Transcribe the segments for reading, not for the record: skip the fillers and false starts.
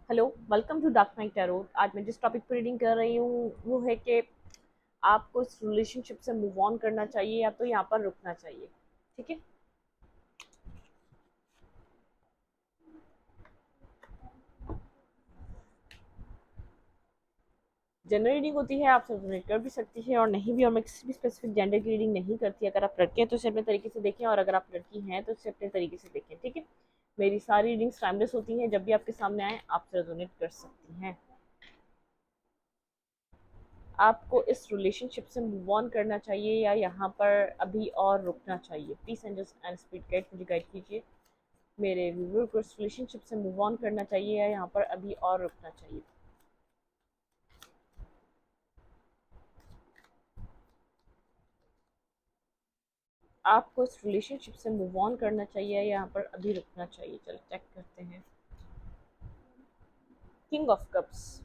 Hello, welcome to dark night tarot. आज मैं जिस टॉपिक पर रीडिंग कर रही हूँ वो है कि आपको इस रिलेशनशिप से मूव ऑन करना चाहिए या तो यहाँ पर रुकना चाहिए। ठीक है। जनरल रीडिंग होती है, आप सब रिलेट कर भी सकती है और नहीं भी, और मैं किसी भी स्पेसिफिक जेंडर की रीडिंग नहीं करती। अगर आप लड़के हैं तो इसे अपने तरीके से देखें, और अगर आप लड़की हैं तो इसे अपने तरीके से देखें। ठीक है। मेरी सारी रीडिंग्स टाइमलेस होती हैं, जब भी आपके सामने आए आप रेजोनेट कर सकती हैं। आपको इस रिलेशनशिप से मूव ऑन करना चाहिए या यहाँ पर अभी और रुकना चाहिए। Please angels and spirit guide मुझे गाइड कीजिए। मेरे व्यूअर को इस रिलेशनशिप से मूव ऑन करना चाहिए या यहाँ पर अभी और रुकना चाहिए। आपको इस रिलेशनशिप से मूव ऑन करना चाहिए या यहाँ पर अभी रुकना चाहिए। चलो चेक करते हैं। King of cups.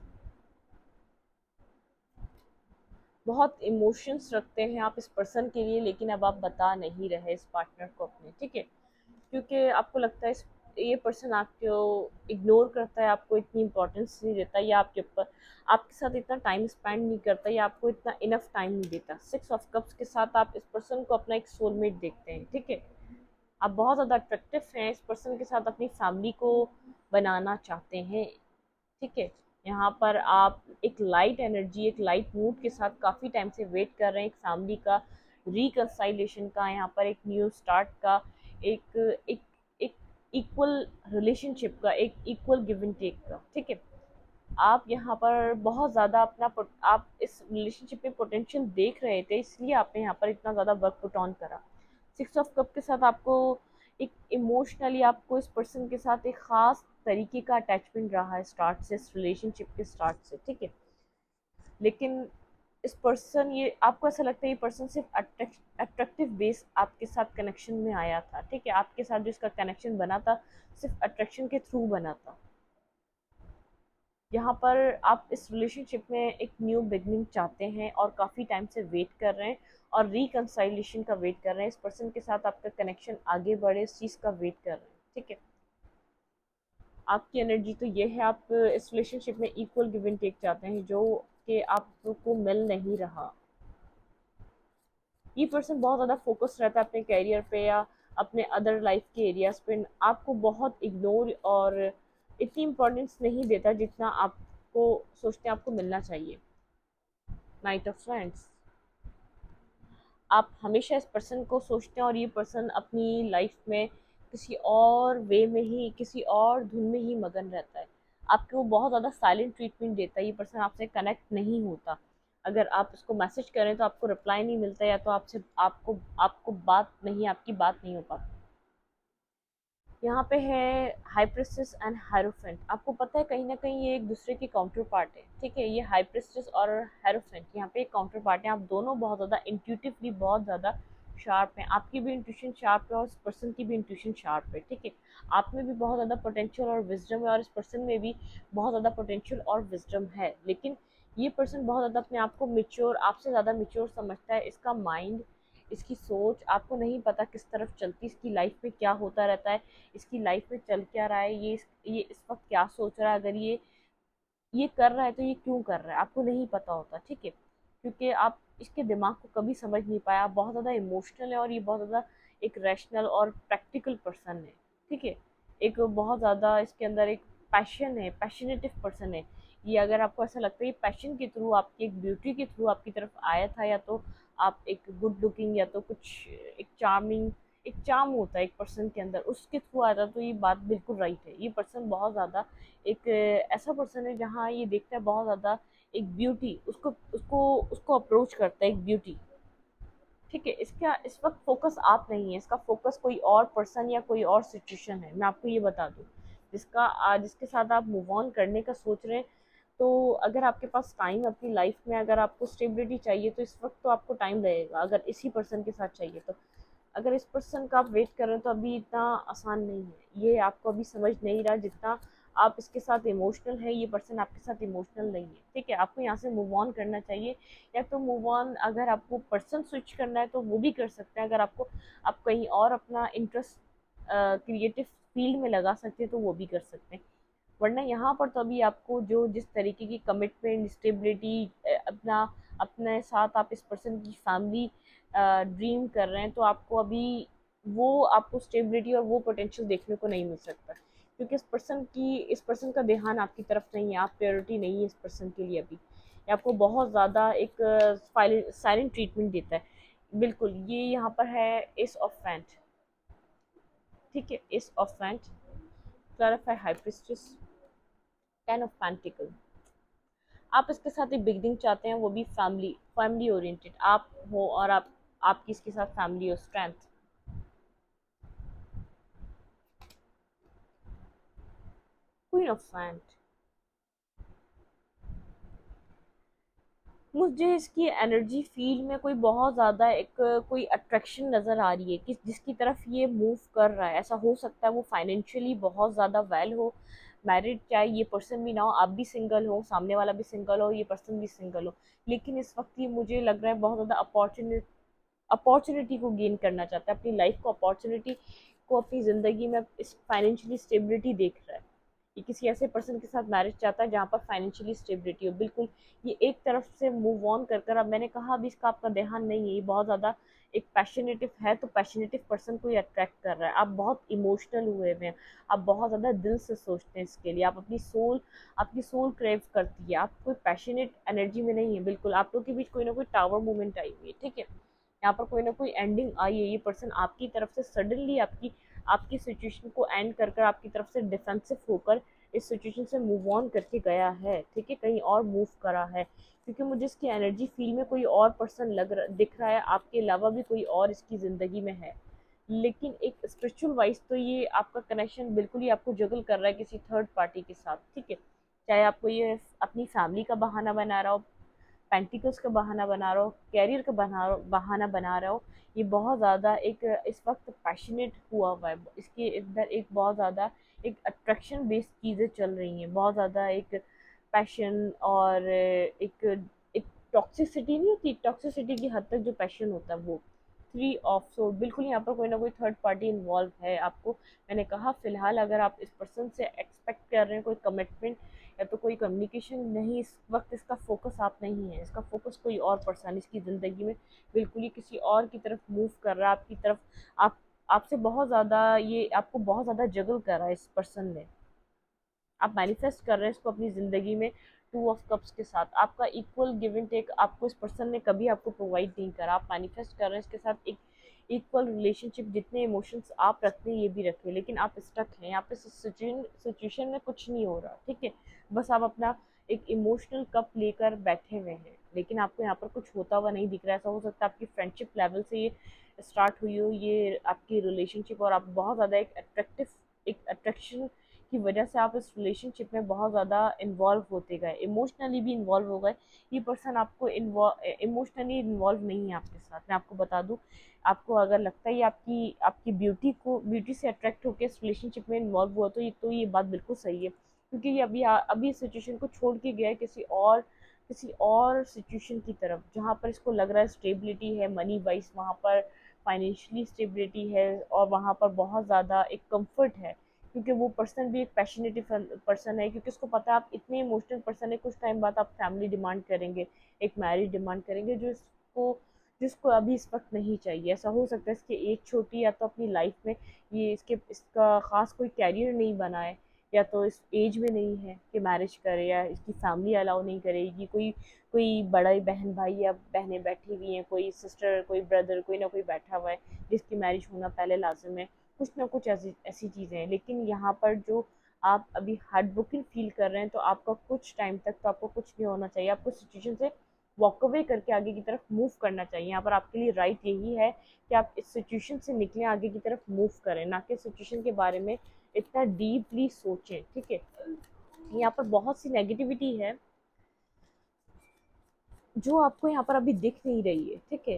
बहुत इमोशंस रखते हैं आप इस पर्सन के लिए, लेकिन अब आप बता नहीं रहे इस पार्टनर को अपने। ठीक है। क्योंकि आपको लगता है ये पर्सन आपको इग्नोर करता है, आपको इतनी इंपॉर्टेंस नहीं देता, या आपके ऊपर आपके साथ इतना टाइम स्पेंड नहीं करता, या आपको इतना इनफ टाइम नहीं देता। सिक्स ऑफ कप्स के साथ आप इस पर्सन को अपना एक सोलमेट देखते हैं। ठीक है। आप बहुत ज़्यादा अट्रैक्टिव हैं, इस पर्सन के साथ अपनी फैमिली को बनाना चाहते हैं। ठीक है। यहाँ पर आप एक लाइट एनर्जी, एक लाइट मूड के साथ काफ़ी टाइम से वेट कर रहे हैं, एक फैमिली का रिकंसाइलेशन का, यहाँ पर एक न्यू स्टार्ट का, एक एक एक इक्वल रिलेशनशिप का, एक इक्वल गिव एंड टेक का। ठीक है। आप यहाँ पर बहुत ज़्यादा आप इस रिलेशनशिप में पोटेंशियल देख रहे थे, इसलिए आपने यहाँ पर इतना ज़्यादा वर्क पुट ऑन करा। सिक्स ऑफ कप के साथ आपको एक इमोशनली आपको इस पर्सन के साथ एक ख़ास तरीके का अटैचमेंट रहा है स्टार्ट से, इस रिलेशनशिप के स्टार्ट से। ठीक है। लेकिन इस पर्सन, ये आपको ऐसा लगता है ये पर्सन सिर्फ अट्रैक्टिव बेस आपके साथ कनेक्शन में आया था। ठीक है। आपके साथ जो इसका कनेक्शन बना था सिर्फ अट्रैक्शन के थ्रू बना था। यहाँ पर आप इस रिलेशनशिप में एक न्यू बिगनिंग चाहते हैं और काफ़ी टाइम से वेट कर रहे हैं, और रिकंसाइलेशन का वेट कर रहे हैं। इस पर्सन के साथ आपका कनेक्शन आगे बढ़े, इस चीज़ का वेट कर रहे हैं। ठीक है। आपकी एनर्जी तो ये है, आप इस रिलेशनशिप में इक्वल गिव एंड टेक चाहते हैं, जो कि आपको मिल नहीं रहा। ये पर्सन बहुत ज़्यादा फोकस रहता है अपने करियर पे या अपने अदर लाइफ के एरियाज पे, आपको बहुत इग्नोर और इतनी इम्पोर्टेंस नहीं देता जितना आपको सोचते हैं आपको मिलना चाहिए। Night of friends. आप हमेशा इस पर्सन को सोचते हैं और ये पर्सन अपनी लाइफ में किसी और वे में ही, किसी और धुन में ही मगन रहता है। आपको वो बहुत ज़्यादा साइलेंट ट्रीटमेंट देता है। ये पर्सन आपसे कनेक्ट नहीं होता। अगर आप उसको मैसेज करें तो आपको रिप्लाई नहीं मिलता, या तो आपसे आपको आपको बात नहीं, आपकी बात नहीं हो पाती। यहाँ पे है हाई प्रिस्टेस एंड हायरोफेंट। आपको पता है कहीं ना कहीं ये एक दूसरे की काउंटर पार्ट है। ठीक है। ये हाई प्रिस्टेस और हायरोफेंट यहाँ पे एक काउंटर पार्ट है। आप दोनों बहुत ज़्यादा इंट्यूटिवली बहुत ज़्यादा शार्प हैं। आपकी भी इंट्यूशन शार्प है और इस पर्सन की भी इंट्यूशन शार्प है। ठीक है। आप में भी बहुत ज़्यादा पोटेंशियल और विजडम है, और इस पर्सन में भी बहुत ज़्यादा पोटेंशियल और विजडम है। लेकिन ये पर्सन बहुत ज़्यादा अपने आप को मेच्योर, आपसे ज़्यादा मेच्योर समझता है। इसका माइंड, इसकी सोच आपको नहीं पता किस तरफ चलती, इसकी लाइफ में क्या होता रहता है, इसकी लाइफ में चल क्या रहा है, ये इस वक्त क्या सोच रहा है, अगर ये कर रहा है तो ये क्यों कर रहा है, आपको नहीं पता होता। ठीक है। क्योंकि आप इसके दिमाग को कभी समझ नहीं पाया। आप बहुत ज़्यादा इमोशनल है और ये बहुत ज़्यादा एक रैशनल और प्रैक्टिकल पर्सन है। ठीक है। एक बहुत ज़्यादा इसके अंदर एक पैशन है, पैशनेटिव पर्सन है ये। अगर आपको ऐसा लगता है ये पैशन के थ्रू, आपकी एक ब्यूटी के थ्रू आपकी तरफ आया था, या तो आप एक गुड लुकिंग, या तो कुछ एक चार्मिंग, एक चार्म होता है एक पर्सन के अंदर, उसके थ्रू आता, तो ये बात बिल्कुल राइट है। ये पर्सन बहुत ज़्यादा एक ऐसा पर्सन है जहाँ ये देखता है बहुत ज़्यादा एक ब्यूटी, उसको उसको उसको अप्रोच करता है एक ब्यूटी। ठीक है। इसका इस वक्त फोकस आप नहीं है, इसका फोकस कोई और पर्सन या कोई और सिचुएशन है। मैं आपको ये बता दूँ, जिसके साथ आप मूव ऑन करने का सोच रहे हैं। तो अगर आपके पास टाइम अपनी लाइफ में, अगर आपको स्टेबिलिटी चाहिए तो इस वक्त तो आपको टाइम लगेगा। अगर इसी पर्सन के साथ चाहिए तो, अगर इस पर्सन का आप वेट कर रहे हो तो अभी इतना आसान नहीं है। ये आपको अभी समझ नहीं रहा जितना आप इसके साथ इमोशनल है, ये पर्सन आपके साथ इमोशनल नहीं है। ठीक है। आपको यहाँ से मूव ऑन करना चाहिए, या तो मूव ऑन, अगर आपको पर्सन स्विच करना है तो वो भी कर सकते हैं। अगर आपको आप कहीं और अपना इंटरेस्ट क्रिएटिव फील्ड में लगा सकते हैं तो वो भी कर सकते हैं। वरना यहाँ पर तो अभी आपको जो जिस तरीके की कमिटमेंट, स्टेबिलिटी, अपना अपने साथ आप इस पर्सन की फैमिली ड्रीम कर रहे हैं, तो आपको अभी वो आपको स्टेबिलिटी और वो पोटेंशियल देखने को नहीं मिल सकता, क्योंकि इस पर्सन का ध्यान आपकी तरफ नहीं है, आप प्रायोरिटी नहीं है इस पर्सन के लिए अभी। ये आपको बहुत ज़्यादा एक साइलेंट ट्रीटमेंट देता है। बिल्कुल, ये यहाँ पर है एस ऑफ फैंट, ठीक है, S of faint, clarify high priestess, ten of pentacle. आप इसके साथ एक बिगनिंग चाहते हैं, वो भी फैमिली ओरिएंटेड आप हो, और आपकी इसके साथ फैमिली हो, स्ट्रेंथ, क्वीन ऑफ फैंट। मुझे इसकी एनर्जी फील्ड में कोई बहुत ज़्यादा एक कोई अट्रैक्शन नज़र आ रही है कि जिसकी तरफ ये मूव कर रहा है। ऐसा हो सकता है वो फाइनेंशियली बहुत ज़्यादा वेल हो, मैरिड, चाहे ये पर्सन भी ना हो, आप भी सिंगल हो, सामने वाला भी सिंगल हो, ये पर्सन भी सिंगल हो, लेकिन इस वक्त ये मुझे लग रहा है बहुत ज़्यादा अपॉर्चुनिटी को गेन करना चाहता है, अपनी लाइफ को, अपॉर्चुनिटी को, अपनी ज़िंदगी में इस फाइनेंशियली स्टेबिलिटी देख रहा है। ये किसी ऐसे पर्सन के साथ मैरिज चाहता है जहाँ पर फाइनेंशियली स्टेबिलिटी हो। बिल्कुल, ये एक तरफ से मूव ऑन कर कर, अब मैंने कहा अभी इसका आपका ध्यान नहीं है, ये बहुत ज़्यादा एक पैशनेटिव है, तो पैशनेटिव पर्सन को ये अट्रैक्ट कर रहा है। आप बहुत इमोशनल हुए हुए हैं, आप बहुत ज़्यादा दिल से सोचते हैं इसके लिए, आप आपकी सोल क्रेव करती है, आप कोई पैशनेट एनर्जी में नहीं है। बिल्कुल, आप लोग के बीच कोई ना कोई टावर मूवमेंट आई हुई है, ठीक है, यहाँ पर कोई ना कोई एंडिंग आई है। ये पर्सन आपकी तरफ से सडनली आपकी आपकी सिचुएशन को एंड कर कर आपकी तरफ से डिफेंसिव होकर इस सिचुएशन से मूव ऑन करके गया है, ठीक है, कहीं और मूव करा है, क्योंकि मुझे इसकी एनर्जी फील में कोई और पर्सन दिख रहा है, आपके अलावा भी कोई और इसकी ज़िंदगी में है। लेकिन एक स्पिरिचुअल वाइज तो ये आपका कनेक्शन बिल्कुल ही आपको जगल कर रहा है किसी थर्ड पार्टी के साथ, ठीक है, चाहे आपको ये अपनी फैमिली का बहाना बना रहा हो, पेंटिकल्स का बहाना बना रहा हो, कैरियर का बहाना बना रहा हो, ये बहुत ज़्यादा एक इस वक्त पैशनेट हुआ हुआ है, इसके अंदर एक बहुत ज़्यादा एक अट्रैक्शन बेस्ड चीज़ें चल रही हैं, बहुत ज़्यादा एक पैशन, और एक एक टॉक्सिसिटी नहीं होती, टॉक्सिसिटी की हद तक जो पैशन होता है वो। थ्री ऑफ सोर्ड, बिल्कुल यहाँ पर कोई ना कोई थर्ड पार्टी इन्वॉल्व है आपको। मैंने कहा फिलहाल अगर आप इस पर्सन से एक्सपेक्ट कर रहे हैं कोई कमिटमेंट या तो कोई कम्युनिकेशन, नहीं, इस वक्त इसका फोकस आप नहीं है, इसका फोकस कोई और पर्सन इसकी ज़िंदगी में बिल्कुल ही किसी और की तरफ मूव कर रहा है, आपकी तरफ, आप आपसे बहुत ज़्यादा, ये आपको बहुत ज़्यादा जगल कर रहा है इस पर्सन ने। आप मैनिफेस्ट कर रहे हैं इसको अपनी ज़िंदगी में, टू ऑफ कप्स के साथ। आपका इक्वल गिव एंड टेक आपको इस पर्सन ने कभी आपको प्रोवाइड नहीं करा। आप मैनिफेस्ट कर रहे हैं इसके साथ एक इक्वल रिलेशनशिप, जितने इमोशंस आप रखते हैं ये भी रखे, लेकिन आप स्टक हैं यहाँ पे, सिचुएशन में कुछ नहीं हो रहा, ठीक है, बस आप अपना एक इमोशनल कप लेकर बैठे हुए हैं, लेकिन आपको यहाँ पर कुछ होता हुआ नहीं दिख रहा है। ऐसा हो सकता है आपकी फ्रेंडशिप लेवल से ये स्टार्ट हुई हो ये आपकी रिलेशनशिप, और आप बहुत ज़्यादा एक अट्रैक्शन की वजह से आप इस रिलेशनशिप में बहुत ज़्यादा इन्वॉल्व होते गए, इमोशनली भी इन्वॉल्व हो गए। ये पर्सन आपको इमोशनली इन्वॉल्व नहीं है आपके साथ, मैं आपको बता दूं। आपको अगर लगता है ये आपकी आपकी ब्यूटी से अट्रैक्ट होकर इस रिलेशनशिप में इन्वॉल्व हुआ, तो ये बात बिल्कुल सही है, क्योंकि ये अभी इस सिचुएशन को छोड़ के गया है किसी और सिचुएशन की तरफ, जहाँ पर इसको लग रहा है स्टेबिलिटी है मनी वाइज, वहाँ पर फाइनेंशियली स्टेबिलिटी है, और वहाँ पर बहुत ज़्यादा एक कंफर्ट है, क्योंकि वो पर्सन भी एक पैशनेटिव पर्सन है, क्योंकि उसको पता है आप इतने इमोशनल पर्सन है, कुछ टाइम बाद आप फैमिली डिमांड करेंगे, एक मैरिज डिमांड करेंगे, जिसको अभी इस वक्त नहीं चाहिए। ऐसा हो सकता है इसकी एज छोटी, या तो अपनी लाइफ में ये इसका ख़ास कोई कैरियर नहीं बना है, या तो इस एज में नहीं है कि मैरिज करे, या इसकी फैमिली अलाउ नहीं करेगी, कोई कोई बड़ा बहन भाई या बहनें बैठी हुई हैं, कोई सिस्टर, कोई ब्रदर, कोई ना कोई बैठा हुआ है जिसकी मैरिज होना पहले लाजिम है, कुछ ना कुछ ऐसी ऐसी चीज़ें हैं। लेकिन यहाँ पर जो आप अभी हार्ट ब्रोकन फील कर रहे हैं, तो आपका कुछ टाइम तक तो आपको कुछ नहीं होना चाहिए, आपको सिचुएशन से वॉक अवे करके आगे की तरफ मूव करना चाहिए। यहाँ पर आपके लिए राइट यही है कि आप इस सिचुएशन से निकलें, आगे की तरफ मूव करें, ना कि सिचुएशन के बारे में इतना डीपली सोचें, ठीक है। यहाँ पर बहुत सी नेगेटिविटी है जो आपको यहाँ पर अभी दिख नहीं रही है, ठीक है,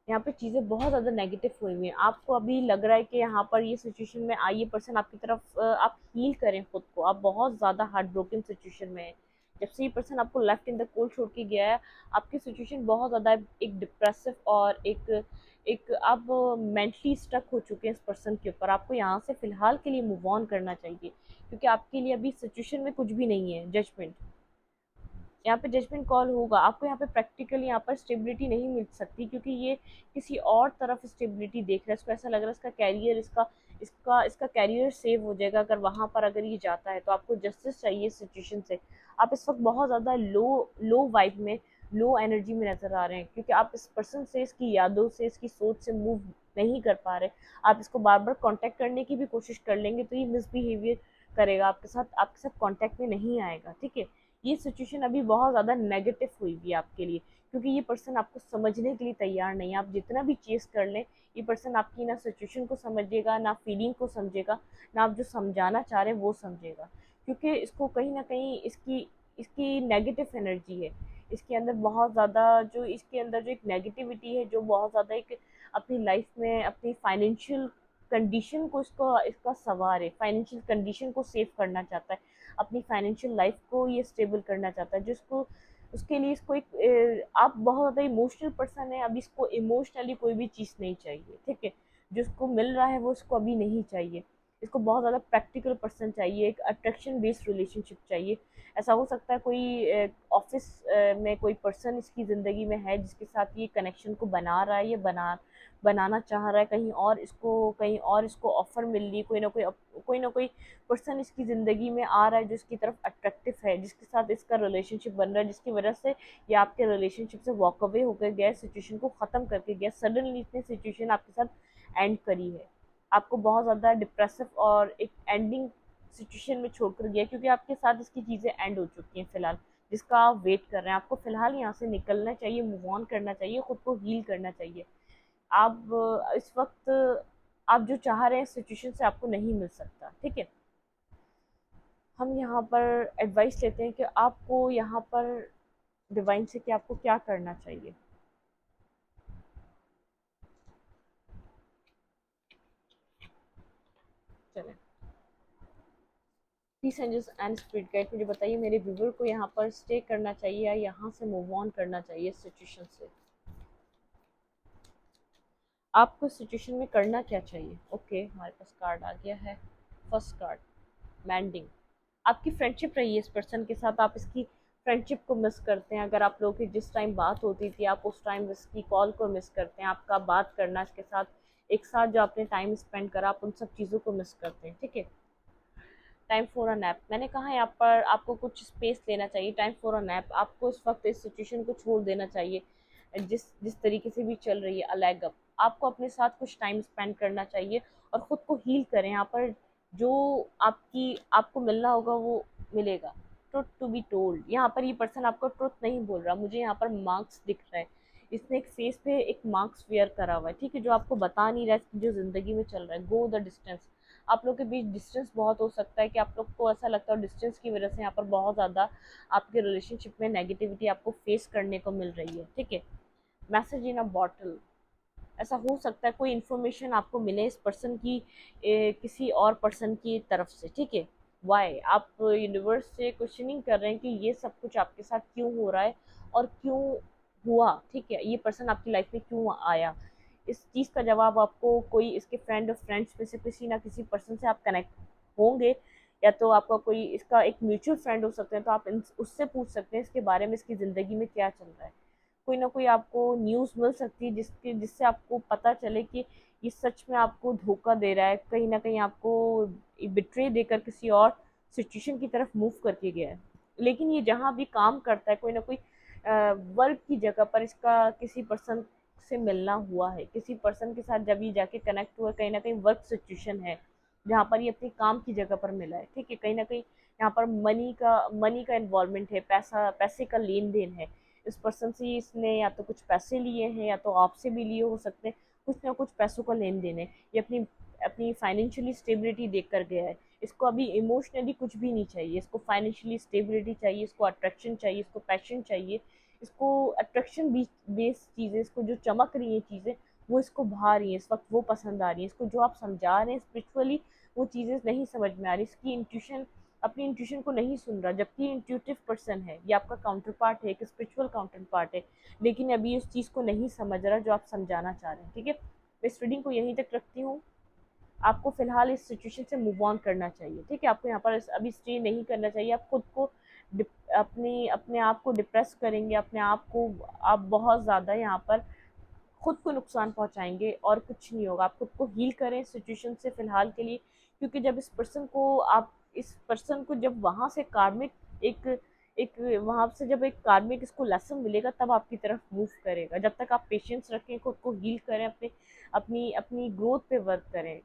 यहाँ पे चीज़ें बहुत ज़्यादा नेगेटिव हुई हुई हैं। आपको अभी लग रहा है कि यहाँ पर ये सिचुएशन में आइए पर्सन आपकी तरफ, आप हील करें खुद को, आप बहुत ज़्यादा हार्ट ब्रोकन सिचुएशन में हैं, जब से ये पर्सन आपको लेफ्ट इन द कोल्ड छोड़ के गया है, आपकी सिचुएशन बहुत ज़्यादा एक डिप्रेसिव और एक एक आप मेंटली स्टक हो चुके हैं इस पर्सन के ऊपर। आपको यहाँ से फ़िलहाल के लिए मूव ऑन करना चाहिए, क्योंकि आपके लिए अभी सिचुएशन में कुछ भी नहीं है। जजमेंट, यहाँ पे जजमेंट कॉल होगा आपको। यहाँ पे प्रैक्टिकली यहाँ पर स्टेबिलिटी नहीं मिल सकती, क्योंकि ये किसी और तरफ स्टेबिलिटी देख रहा है। इसको ऐसा लग रहा है इसका कैरियर, इसका कैरियर सेव हो जाएगा अगर वहाँ पर अगर ये जाता है। तो आपको जस्टिस चाहिए सिचुएशन से। आप इस वक्त बहुत ज़्यादा लो लो वाइब में, लो एनर्जी में नज़र आ रहे हैं, क्योंकि आप इस पर्सन से, इसकी यादों से, इसकी सोच से मूव नहीं कर पा रहे। आप इसको बार बार कांटेक्ट करने की भी कोशिश कर लेंगे तो ये मिसबिहेवियर करेगा आपके साथ कांटेक्ट में नहीं आएगा। ठीक है, ये सिचुएशन अभी बहुत ज़्यादा नेगेटिव हुई हुई है आपके लिए, क्योंकि ये पर्सन आपको समझने के लिए तैयार नहीं है। आप जितना भी चेस कर लें, ये पर्सन आपकी ना सिचुएशन को समझेगा, ना फीलिंग को समझेगा, ना आप जो समझाना चाह रहे हैं वो समझेगा, क्योंकि इसको कहीं ना कहीं इसकी इसकी नेगेटिव एनर्जी है। इसके अंदर बहुत ज़्यादा जो इसके अंदर जो एक नेगेटिविटी है, जो बहुत ज़्यादा एक अपनी लाइफ में अपनी फाइनेंशियल कंडीशन को इसको इसका सवार है, फाइनेंशियल कंडीशन को सेव करना चाहता है, अपनी फाइनेंशियल लाइफ को ये स्टेबल करना चाहता है। जिसको उसके लिए इसको एक आप बहुत ज़्यादा इमोशनल पर्सन है, अभी इसको इमोशनली कोई भी चीज़ नहीं चाहिए। ठीक है, जो इसको मिल रहा है वो इसको अभी नहीं चाहिए। इसको बहुत ज़्यादा प्रैक्टिकल पर्सन चाहिए, एक अट्रैक्शन बेस्ड रिलेशनशिप चाहिए। ऐसा हो सकता है कोई ऑफिस में कोई पर्सन इसकी ज़िंदगी में है जिसके साथ ये कनेक्शन को बना रहा है, ये बनाना चाह रहा है। कहीं और इसको ऑफर मिल रही है, कोई ना कोई पर्सन इसकी ज़िंदगी में आ रहा है जो इसकी तरफ अट्रैक्टिव है, जिसके साथ इसका रिलेशनशिप बन रहा है, जिसकी वजह से ये आपके रिलेशनशिप से वॉक अवे होकर गया, सिचुएशन को ख़त्म करके गया। सडनली इसने सिचुएशन आपके साथ एंड करी है, आपको बहुत ज़्यादा डिप्रेसिव और एक एंडिंग सिचुएशन में छोड़कर गया, क्योंकि आपके साथ इसकी चीज़ें एंड हो चुकी हैं फ़िलहाल, जिसका आप वेट कर रहे हैं। आपको फ़िलहाल यहाँ से निकलना चाहिए, मूव ऑन करना चाहिए, खुद को हील करना चाहिए। आप इस वक्त आप जो चाह रहे हैं सिचुएशन से आपको नहीं मिल सकता। ठीक है, हम यहाँ पर एडवाइस लेते हैं कि आपको यहाँ पर डिवाइन से कि आपको क्या करना चाहिए। चलें, peace angels and spirit guide मुझे बताइए, मेरे व्यूवर को यहाँ पर स्टे करना चाहिए या यहाँ से मूव ऑन करना चाहिए सिचुएशन से। आपको सिचुएशन में करना क्या चाहिए। ओके, हमारे पास कार्ड आ गया है। फर्स्ट कार्ड, मैंडिंग। आपकी फ्रेंडशिप रही है इस पर्सन के साथ, आप इसकी फ्रेंडशिप को मिस करते हैं। अगर आप लोगों की जिस टाइम बात होती थी, आप उस टाइम इसकी कॉल को मिस करते हैं। आपका बात करना, इसके साथ एक साथ जो आपने टाइम स्पेंड करा, आप उन सब चीज़ों को मिस करते हैं। ठीक है, टाइम फॉर अ नैप। मैंने कहा यहाँ पर आपको कुछ स्पेस लेना चाहिए। टाइम फॉर अ नैप, आपको इस वक्त इस सिचुएशन को छोड़ देना चाहिए। जिस जिस तरीके से भी चल रही है, अ लेग अप, आपको अपने साथ कुछ टाइम स्पेंड करना चाहिए और ख़ुद को हील करें। यहाँ पर जो आपको मिलना होगा वो मिलेगा। ट्रुथ टू बी टोल्ड, यहाँ पर ये पर्सन आपको ट्रुथ नहीं बोल रहा। मुझे यहाँ पर मार्क्स दिख रहा है, इसने एक फेस पे एक मार्क्स वेयर करा हुआ है। ठीक है, जो आपको बता नहीं रहा है इसकी जो ज़िंदगी में चल रहा है। गो द डिस्टेंस, आप लोग के बीच डिस्टेंस बहुत हो सकता है कि आप लोग को ऐसा लगता है डिस्टेंस की वजह से यहाँ पर बहुत ज़्यादा आपके रिलेशनशिप में नेगेटिविटी आपको फेस करने को मिल रही है। ठीक है, मैसेज इन अ बॉटल, ऐसा हो सकता है कोई इन्फॉर्मेशन आपको मिले इस पर्सन की किसी और पर्सन की तरफ से। ठीक है, वाई, आप यूनिवर्स से क्वेश्चनिंग कर रहे हैं कि ये सब कुछ आपके साथ क्यों हो रहा है और क्यों हुआ। ठीक है, ये पर्सन आपकी लाइफ में क्यों आया। इस चीज़ का जवाब आपको कोई इसके फ्रेंड और फ्रेंड्स में से किसी ना किसी पर्सन से आप कनेक्ट होंगे, या तो आपका कोई इसका एक म्यूचुअल फ्रेंड हो सकते हैं, तो आप उससे पूछ सकते हैं इसके बारे में, इसकी ज़िंदगी में क्या चल रहा है। कोई ना कोई आपको न्यूज़ मिल सकती है जिससे आपको पता चले कि ये सच में आपको धोखा दे रहा है, कहीं ना कहीं आपको बिट्रे देकर किसी और सिचुएशन की तरफ मूव करके गया है। लेकिन ये जहाँ भी काम करता है, कोई ना कोई वर्क की जगह पर इसका किसी पर्सन से मिलना हुआ है, किसी पर्सन के साथ जब ये जाके कनेक्ट हुआ, कहीं ना कहीं वर्क सिचुएशन है जहाँ पर ये अपनी काम की जगह पर मिला है। ठीक है, कहीं ना कहीं यहाँ पर मनी का इन्वॉल्वमेंट है, पैसे का लेन देन है। इस पर्सन से इसने या तो कुछ पैसे लिए हैं, या तो आपसे भी लिए हो सकते हैं। कुछ ना कुछ पैसों का लेन देन है। ये अपनी अपनी फाइनेंशियली स्टेबिलिटी देख कर गया है। इसको अभी इमोशनली कुछ भी नहीं चाहिए, इसको फाइनेंशियली स्टेबिलिटी चाहिए, इसको अट्रैक्शन चाहिए, इसको पैशन चाहिए, इसको अट्रैक्शन बेस्ड चीज़ें, इसको जो चमक रही हैं चीज़ें वो इसको भा रही हैं इस वक्त, वो पसंद आ रही हैं इसको। जो आप समझा रहे हैं स्पिरिचुअली वो चीज़ें नहीं समझ में आ रही। इसकी इंट्यूशन अपनी इंट्यूशन को नहीं सुन रहा, जबकि इंट्यूटिव पर्सन है, ये आपका काउंटर पार्ट है, एक स्पिरिचुअल काउंटर पार्ट है, लेकिन अभी उस चीज़ को नहीं समझ रहा जो आप समझाना चाह रहे हैं। ठीक है, मैं इस रीडिंग को यहीं तक रखती हूँ। आपको फिलहाल इस सिचुएशन से मूव ऑन करना चाहिए। ठीक है, आपको यहाँ पर अभी स्टे नहीं करना चाहिए। आप खुद को अपनी अपने आप को डिप्रेस करेंगे, अपने आप को आप बहुत ज़्यादा यहाँ पर खुद को नुकसान पहुंचाएंगे और कुछ नहीं होगा। आप खुद को हील करें सिचुएशन से फिलहाल के लिए, क्योंकि जब इस पर्सन को जब वहां से कार्मिक एक एक वहां से जब एक कार्मिक इसको लेसन मिलेगा, तब आपकी तरफ मूव करेगा। जब तक आप पेशेंस रखें, खुद को हील करें, अपने अपनी अपनी ग्रोथ पे वर्क करें,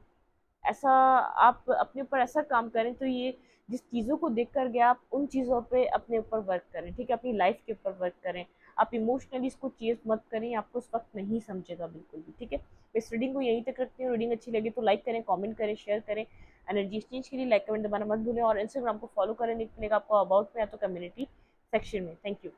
ऐसा आप अपने ऊपर ऐसा काम करें, तो ये जिस चीज़ों को देख कर गया, आप उन चीज़ों पे अपने ऊपर वर्क करें। ठीक है, अपनी लाइफ के ऊपर वर्क करें। आप इमोशनली इसको चेज मत करें, आपको उस वक्त नहीं समझेगा बिल्कुल भी। ठीक है, मैं इस रीडिंग को यहीं तक रखती हूँ। रीडिंग अच्छी लगी तो लाइक करें, कमेंट करें, शेयर करें। एनर्जी एक्सचेंज के लिए लाइक कमेंट दबाना मत भूलें, और इंस्टाग्राम को फॉलो करें, लिंक मिलेगा आपको अबाउट में या तो कम्युनिटी सेक्शन में। Thank you.